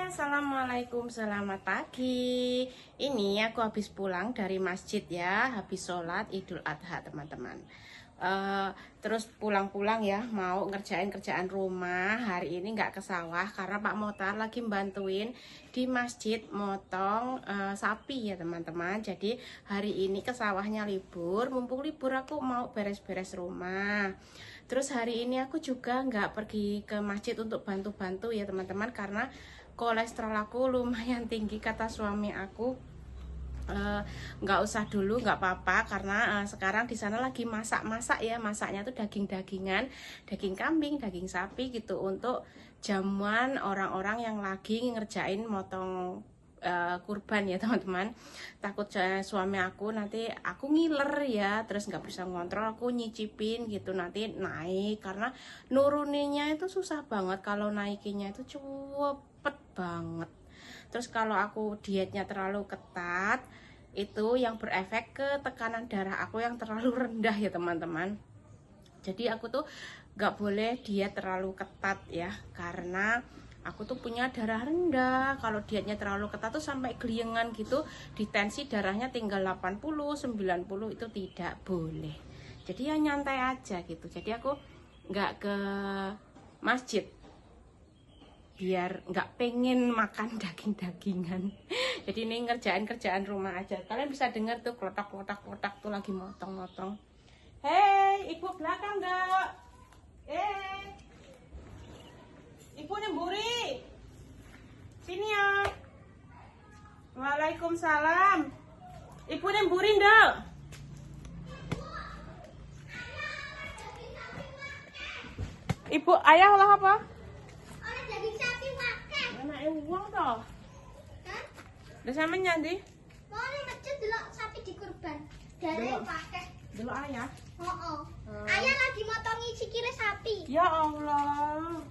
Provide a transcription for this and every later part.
Assalamualaikum, selamat pagi. Ini aku habis pulang dari masjid ya, habis sholat Idul Adha teman-teman. Terus pulang-pulang ya, mau ngerjain kerjaan rumah. Hari ini nggak ke sawah karena Pak Motar lagi bantuin di masjid motong sapi ya teman-teman. Jadi hari ini ke sawahnya libur, mumpung libur aku mau beres-beres rumah. Terus hari ini aku juga nggak pergi ke masjid untuk bantu-bantu ya teman-teman, karena kolesterol aku lumayan tinggi. Kata suami aku nggak usah dulu, nggak apa-apa, karena sekarang di sana lagi masak-masak ya, masaknya tuh daging-dagingan, daging kambing, daging sapi gitu, untuk jamuan orang-orang yang lagi ngerjain motong kurban ya teman-teman. Takut suami aku nanti aku ngiler ya, terus nggak bisa ngontrol, aku nyicipin gitu nanti naik, karena nuruninya itu susah banget, kalau naikinya itu cepet banget. Terus kalau aku dietnya terlalu ketat, itu yang berefek ke tekanan darah aku yang terlalu rendah ya teman-teman. Jadi aku tuh gak boleh diet terlalu ketat ya, karena aku tuh punya darah rendah. Kalau dietnya terlalu ketat tuh sampai geliengan gitu, di tensi darahnya tinggal 80, 90, itu tidak boleh. Jadi ya nyantai aja gitu. Jadi aku gak ke masjid biar nggak pengen makan daging-dagingan. Jadi ini ngerjain kerjaan rumah aja. Kalian bisa dengar tuh klotak-klotak tuh lagi motong-motong. Hei, ibu belakang nggak? Ibu nyemburi. Sini ya. Waalaikumsalam. Ibu nyemburi ndak? Ibu, ayah olah apa? Uang toh. Hah? Udah sama nyandi? Mau nih masjid delok sapi di kurban. Dari pakai. Dulu ayah. Oh. Ayah lagi motongi sikile sapi. Ya Allah.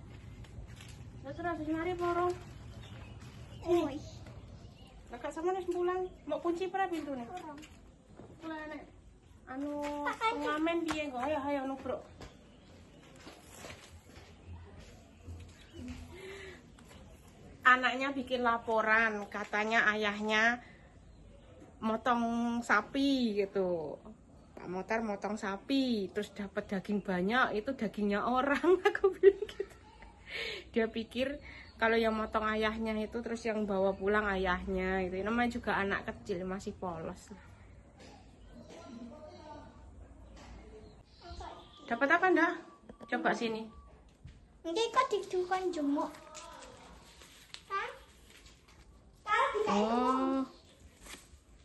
Terus mari porong. Woi. Kakak sama nih pulang. Mau kunci pernah pintu nih? Pulang nek. Anu pengamen piye kok? Ayo nubruk. Anaknya bikin laporan, katanya ayahnya motong sapi gitu. Pak Motar motong sapi, terus dapat daging banyak, itu dagingnya orang. Aku bilang gitu. Dia pikir kalau yang motong ayahnya itu, terus yang bawa pulang ayahnya itu. Namanya juga anak kecil, masih polos. Dapat apa ndak? Coba sini. Ini kok didukun jemuk. Oh.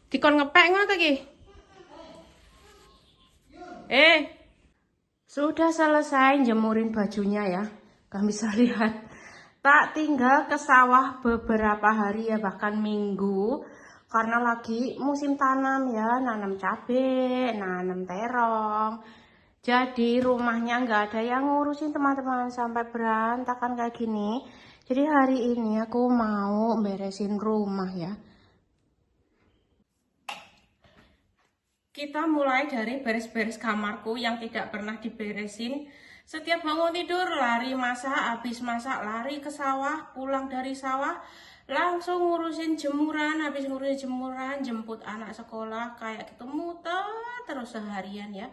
Dikon ngepek ngono ta ki? Sudah selesai jemurin bajunya ya. Kamu bisa lihat. Tak tinggal ke sawah beberapa hari ya, bahkan minggu. Karena lagi musim tanam ya, nanam cabai, nanam terong. Jadi rumahnya nggak ada yang ngurusin teman-teman, sampai berantakan kayak gini. Jadi hari ini aku mau beresin rumah ya. Kita mulai dari beres-beres kamarku yang tidak pernah diberesin. Setiap bangun tidur lari masak, habis masak lari ke sawah, pulang dari sawah langsung ngurusin jemuran, habis ngurusin jemuran jemput anak sekolah, kayak gitu muter terus seharian ya.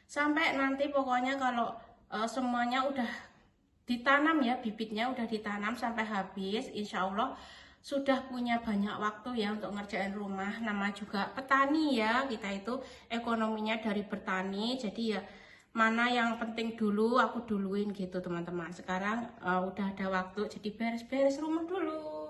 Sampai nanti pokoknya kalau semuanya udah ditanam ya, bibitnya udah ditanam sampai habis, insya Allah sudah punya banyak waktu ya untuk ngerjain rumah. Nama juga petani ya, kita itu ekonominya dari bertani. Jadi ya mana yang penting dulu aku duluin gitu teman-teman. Sekarang udah ada waktu, jadi beres-beres rumah dulu.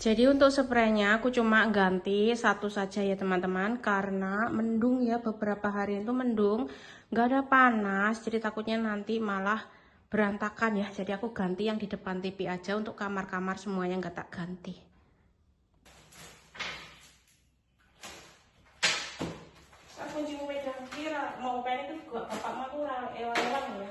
Jadi untuk spraynya aku cuma ganti satu saja ya teman-teman, karena mendung ya, beberapa hari itu mendung, nggak ada panas, jadi takutnya nanti malah berantakan ya. Jadi aku ganti yang di depan TV aja, untuk kamar-kamar semuanya nggak tak ganti. Aku cuma pegang kira mau pengen itu juga bapak mau ewan-ewan ya.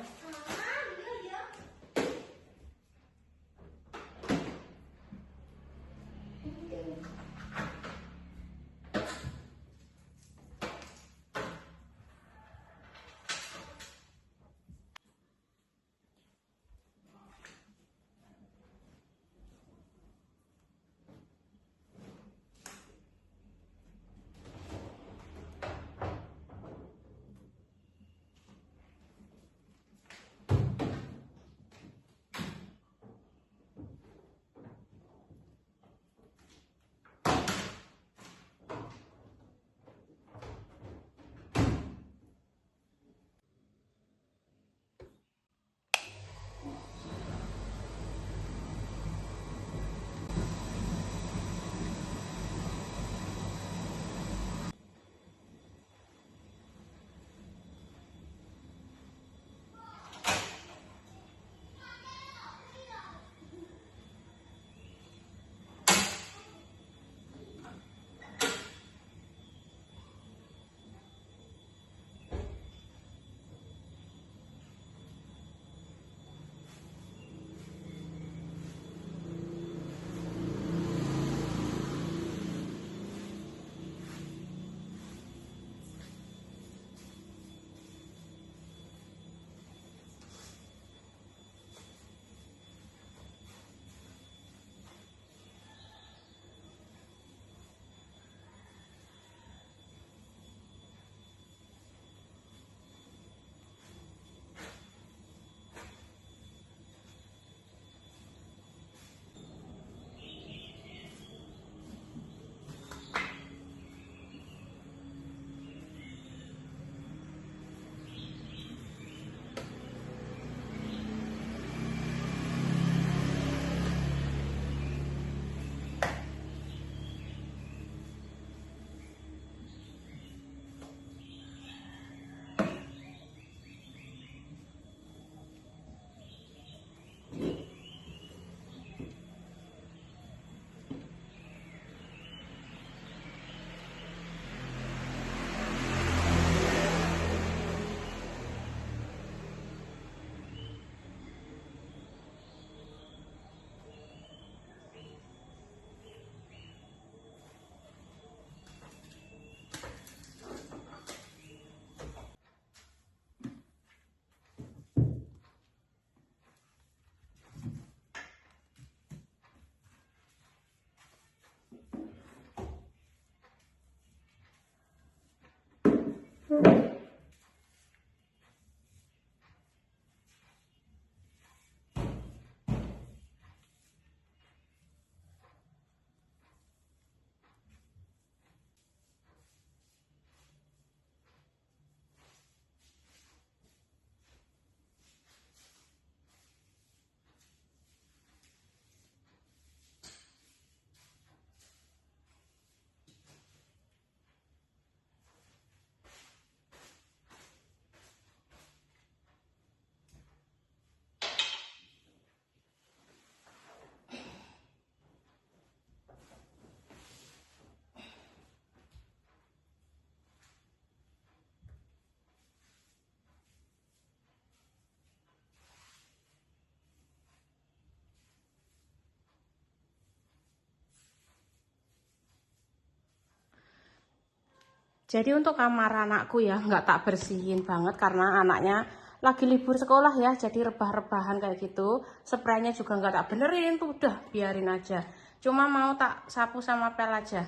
Jadi untuk kamar anakku ya nggak tak bersihin banget, karena anaknya lagi libur sekolah ya, jadi rebah-rebahan kayak gitu. Spraynya juga nggak tak benerin tuh, udah biarin aja. Cuma mau tak sapu sama pel aja.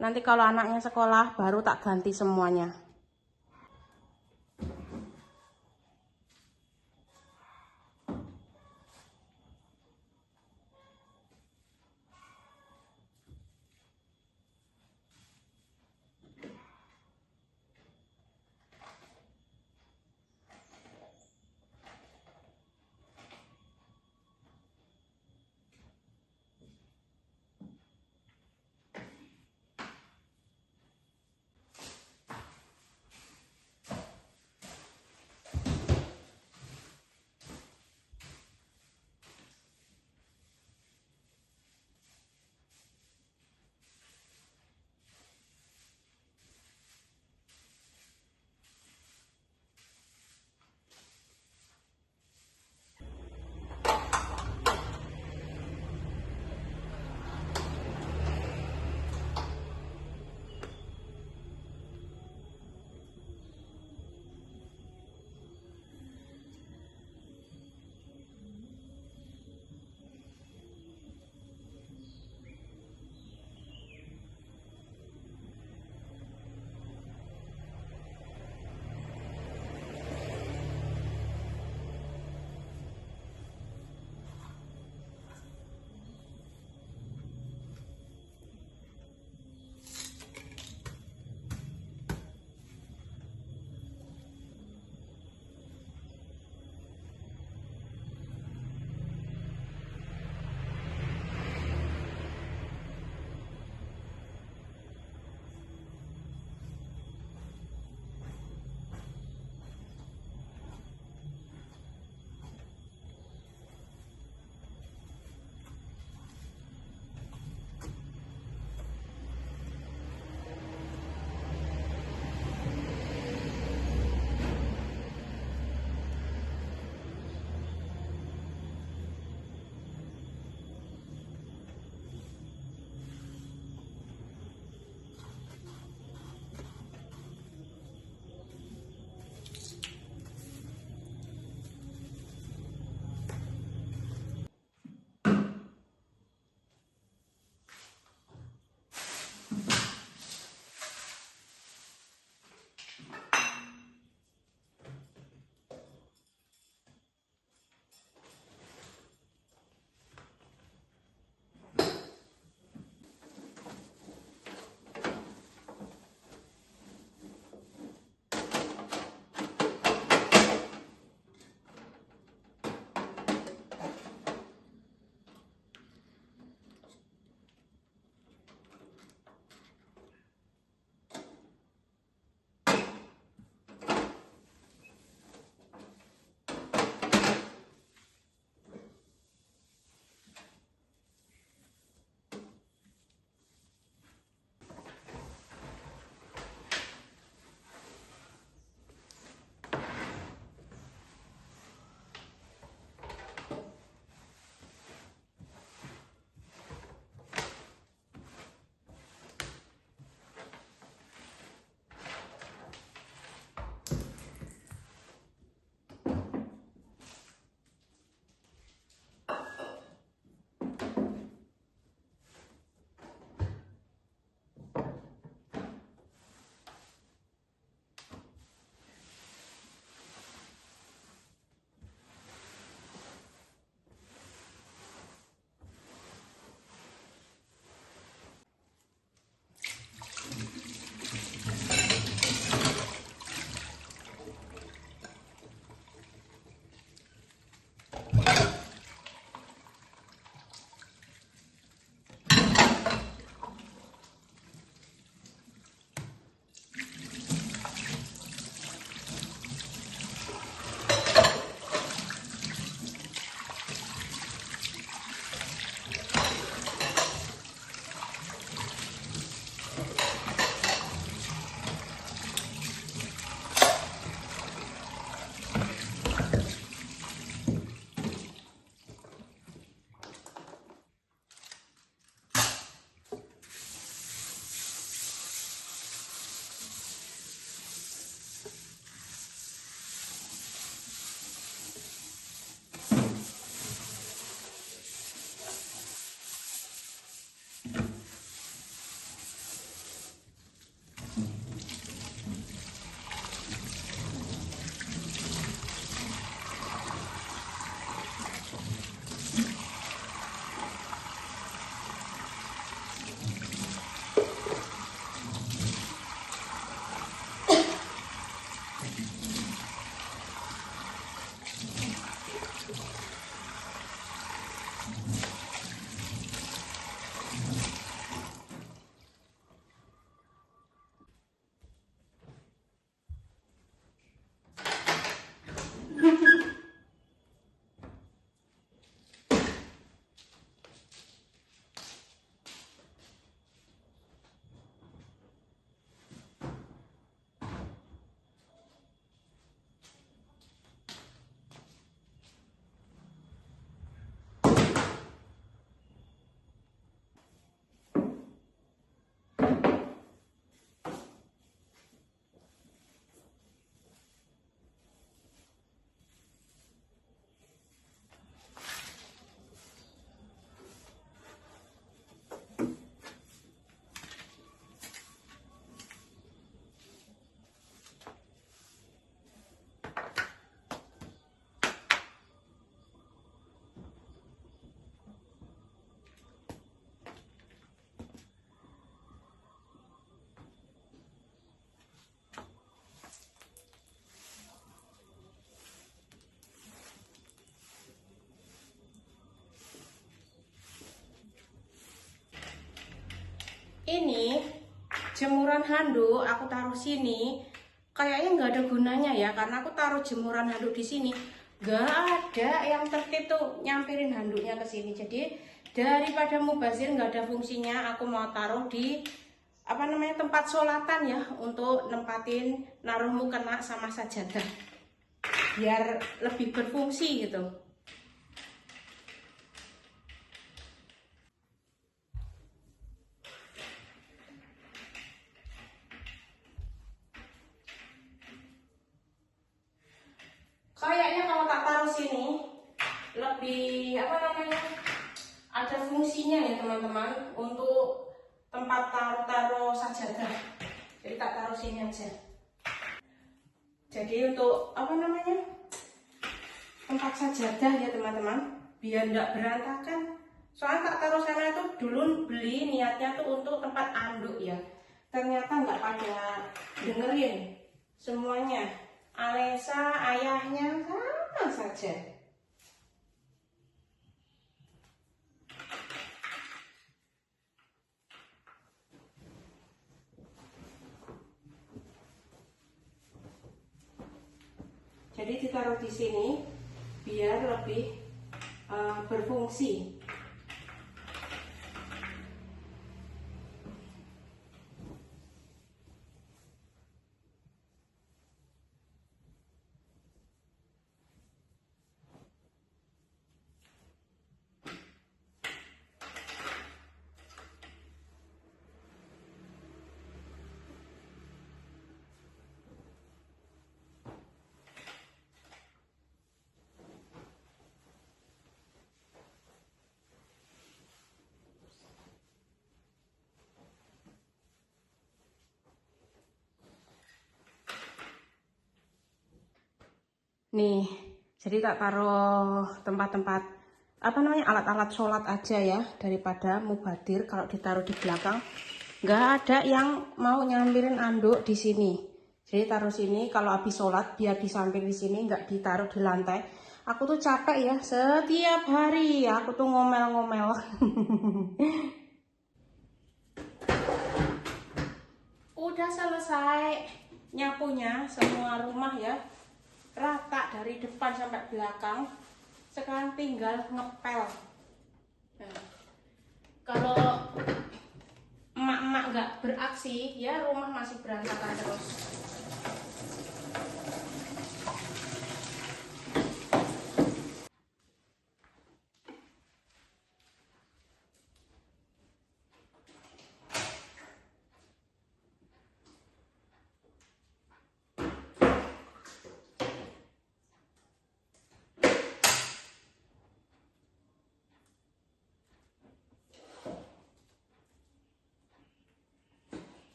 Nanti kalau anaknya sekolah baru tak ganti semuanya. Ini jemuran handuk aku taruh sini, kayaknya nggak ada gunanya ya, karena aku taruh jemuran handuk di sini nggak ada yang tertib tuh nyampirin handuknya ke sini. Jadi daripada mubazir nggak ada fungsinya, aku mau taruh di tempat sholatan ya, untuk nempatin naruh mukena sama sajadah biar lebih berfungsi gitu. Kayaknya kalau tak taruh sini lebih ada fungsinya ya teman-teman, untuk tempat taruh sajadah. Jadi tak taruh sini aja. Jadi untuk tempat sajadah ya teman-teman, biar enggak berantakan. Soalnya tak taruh sana itu dulu beli niatnya tuh untuk tempat anduk ya. Ternyata nggak pada dengerin semuanya. Alesa, ayahnya sama saja. Jadi ditaruh di sini biar lebih berfungsi. Nih, jadi tak taruh tempat-tempat alat-alat sholat aja ya, daripada mubadir kalau ditaruh di belakang nggak ada yang mau nyampirin anduk di sini. Jadi taruh sini, kalau habis sholat biar disamping di sini, nggak ditaruh di lantai. Aku tuh capek ya, setiap hari aku tuh ngomel-ngomel. Udah selesai nyapunya semua rumah ya, rata dari depan sampai belakang. Sekarang tinggal ngepel. Nah, kalau emak-emak nggak beraksi ya, rumah masih berantakan terus.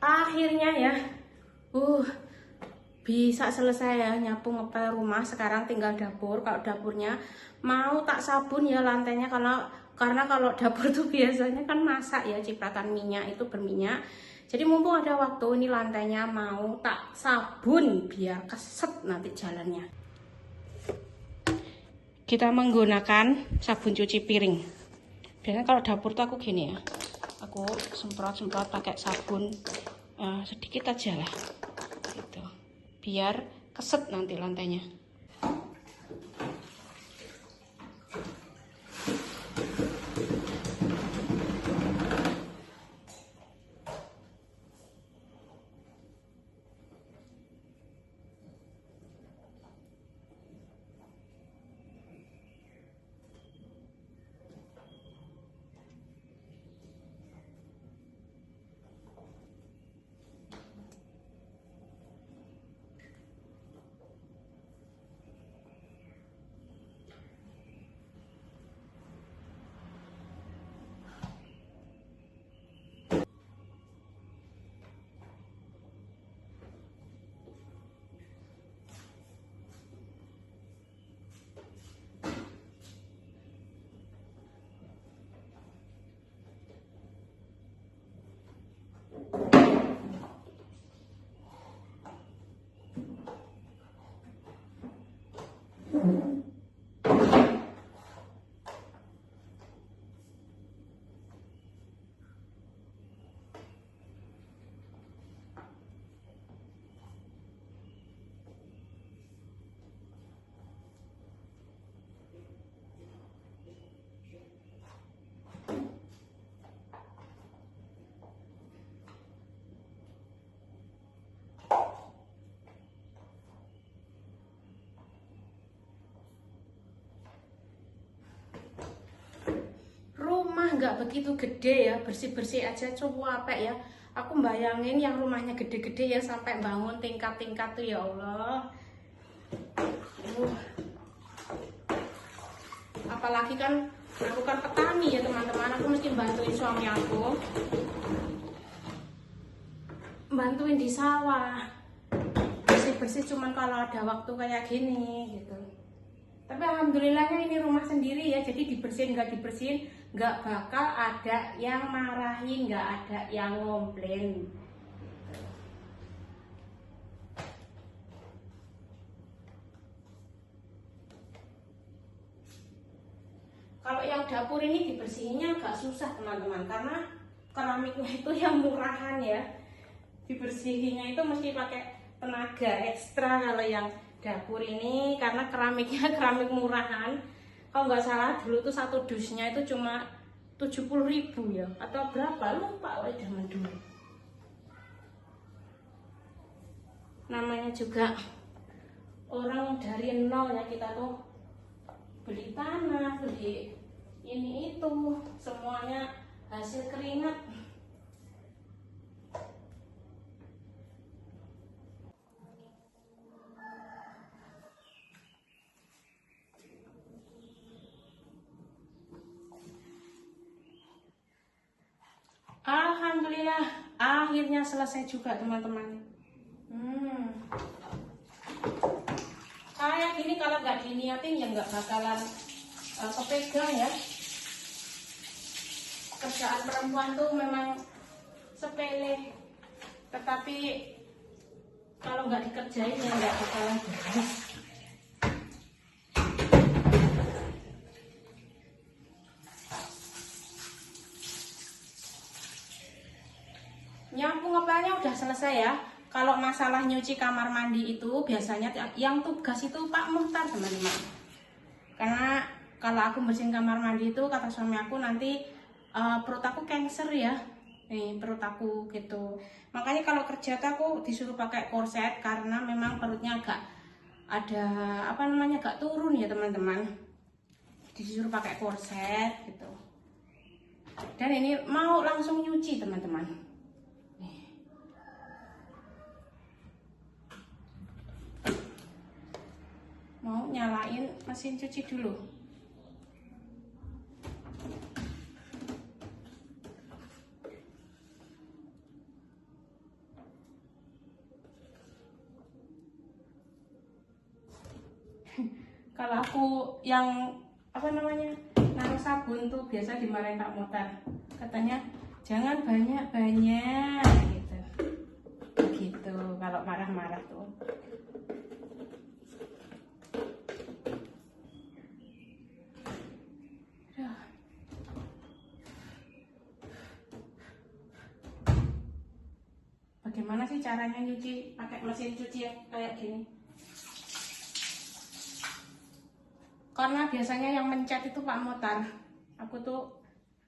Akhirnya ya, bisa selesai ya nyapu ngepel rumah. Sekarang tinggal dapur. Kalau dapurnya mau tak sabun ya lantainya, karena kalau dapur tuh biasanya kan masak ya, cipratan minyak itu berminyak. Jadi mumpung ada waktu, ini lantainya mau tak sabun biar keset nanti jalannya. Kita menggunakan sabun cuci piring. Biasanya kalau dapur tuh aku gini ya, aku semprot pakai sabun sedikit aja lah gitu, biar keset nanti lantainya. Nggak begitu gede ya, bersih-bersih aja capek ya. Aku bayangin yang rumahnya gede-gede ya, sampai bangun tingkat-tingkat tuh ya Allah. Apalagi kan aku kan petani ya teman-teman, aku mesti bantuin suami aku, bantuin di sawah, bersih-bersih cuman kalau ada waktu kayak gini gitu. Tapi alhamdulillahnya ini rumah sendiri ya, jadi dibersihin nggak dibersihin nggak bakal ada yang marahin, nggak ada yang ngomplain. Kalau yang dapur ini dibersihinnya agak susah teman-teman, karena keramiknya itu yang murahan ya, dibersihinnya itu mesti pakai tenaga ekstra. Kalau yang dapur ini karena keramiknya keramik murahan, kalau nggak salah dulu tuh satu dusnya itu cuma 70.000 ya, atau berapa lupa oleh zaman dulu. Namanya juga orang dari nol ya, kita tuh beli tanah, beli ini itu, semuanya hasil keringat. Alhamdulillah, akhirnya selesai juga teman-teman. Kayak gini kalau nggak diniatin ya nggak bakalan kepegang ya. Kerjaan perempuan tuh memang sepele, tetapi kalau nggak dikerjain ya nggak bakalan beres. Nyapu ngepelnya udah selesai ya. Kalau masalah nyuci kamar mandi itu biasanya yang tugas itu Pak Muhtar teman-teman. Karena kalau aku bersihin kamar mandi itu kata suami aku nanti perut aku cancer ya. Nih perut aku gitu. Makanya kalau kerja tuh aku disuruh pakai korset karena memang perutnya agak ada agak turun ya teman-teman. Disuruh pakai korset gitu. Dan ini mau langsung nyuci teman-teman. Mau nyalain mesin cuci dulu. Kalau aku yang apa namanya naruh sabun tuh biasa dimarahin Kak Motar. Katanya jangan banyak-banyak gitu. Begitu kalau marah-marah tuh. Bagaimana sih caranya nyuci pakai mesin cuci yang kayak gini? Karena biasanya yang mencet itu Pak Motar. Aku tuh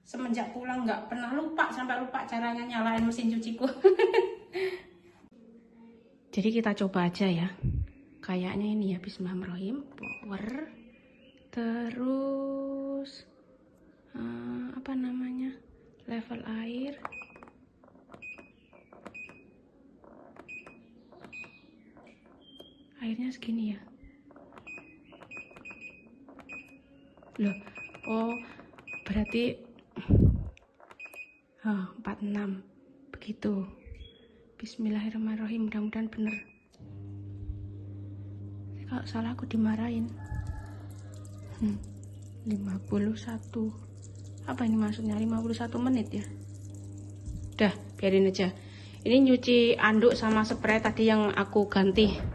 semenjak pulang nggak pernah lupa, sampai lupa caranya nyalain mesin cuciku. Jadi kita coba aja ya. Kayaknya ini ya, bismillahirrahmanirrahim. Power. Terus apa namanya? Level air. Airnya segini ya. Loh, oh berarti 46 begitu. Bismillahirrahmanirrahim, mudah-mudahan bener. Kalau salah aku dimarahin. 51. Apa ini maksudnya 51 menit ya? Udah, biarin aja. Ini nyuci anduk sama spray tadi yang aku ganti.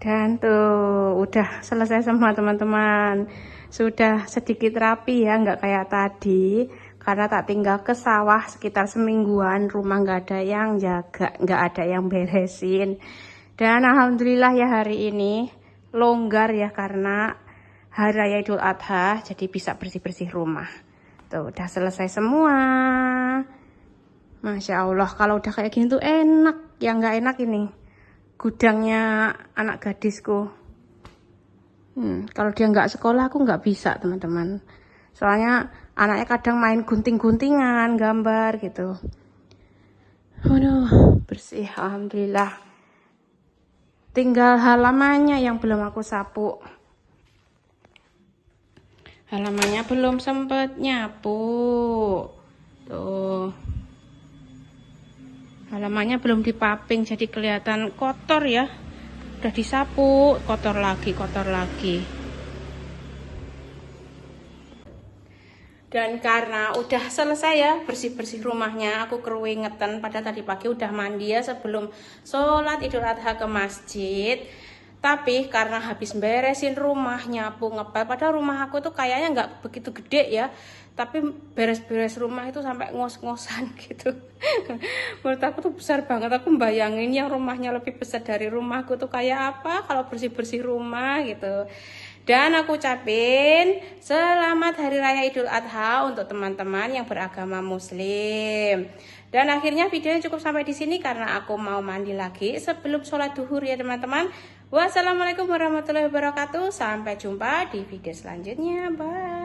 Dan tuh udah selesai semua teman-teman. Sudah sedikit rapi ya, nggak kayak tadi. Karena tak tinggal ke sawah sekitar semingguan, rumah nggak ada yang jaga, nggak ada yang beresin. Dan alhamdulillah ya hari ini longgar ya karena hari raya Idul Adha, jadi bisa bersih-bersih rumah. Tuh udah selesai semua. Masya Allah, kalau udah kayak gini tuh enak. Yang nggak enak ini gudangnya anak gadisku. Kalau dia nggak sekolah aku nggak bisa teman-teman. Soalnya anaknya kadang main gunting-guntingan, gambar gitu. Waduh, bersih alhamdulillah. Tinggal halamannya yang belum aku sapu. Halamannya belum sempet nyapu. Tuh. Halamannya belum dipaping jadi kelihatan kotor ya. Udah disapu, kotor lagi, kotor lagi. Dan karena udah selesai ya bersih-bersih rumahnya, aku keringetan pada tadi pagi udah mandi ya sebelum sholat Idul Adha ke masjid. Tapi karena habis beresin rumah, nyapu, ngepel, padahal rumah aku tuh kayaknya nggak begitu gede ya. Tapi beres-beres rumah itu sampai ngos-ngosan gitu. Menurut aku tuh besar banget. Aku bayangin yang rumahnya lebih besar dari rumahku tuh kayak apa kalau bersih-bersih rumah gitu. Dan aku ucapin selamat Hari Raya Idul Adha untuk teman-teman yang beragama Muslim. Dan akhirnya videonya cukup sampai di sini karena aku mau mandi lagi sebelum sholat duhur ya teman-teman. Wassalamualaikum warahmatullahi wabarakatuh. Sampai jumpa di video selanjutnya. Bye.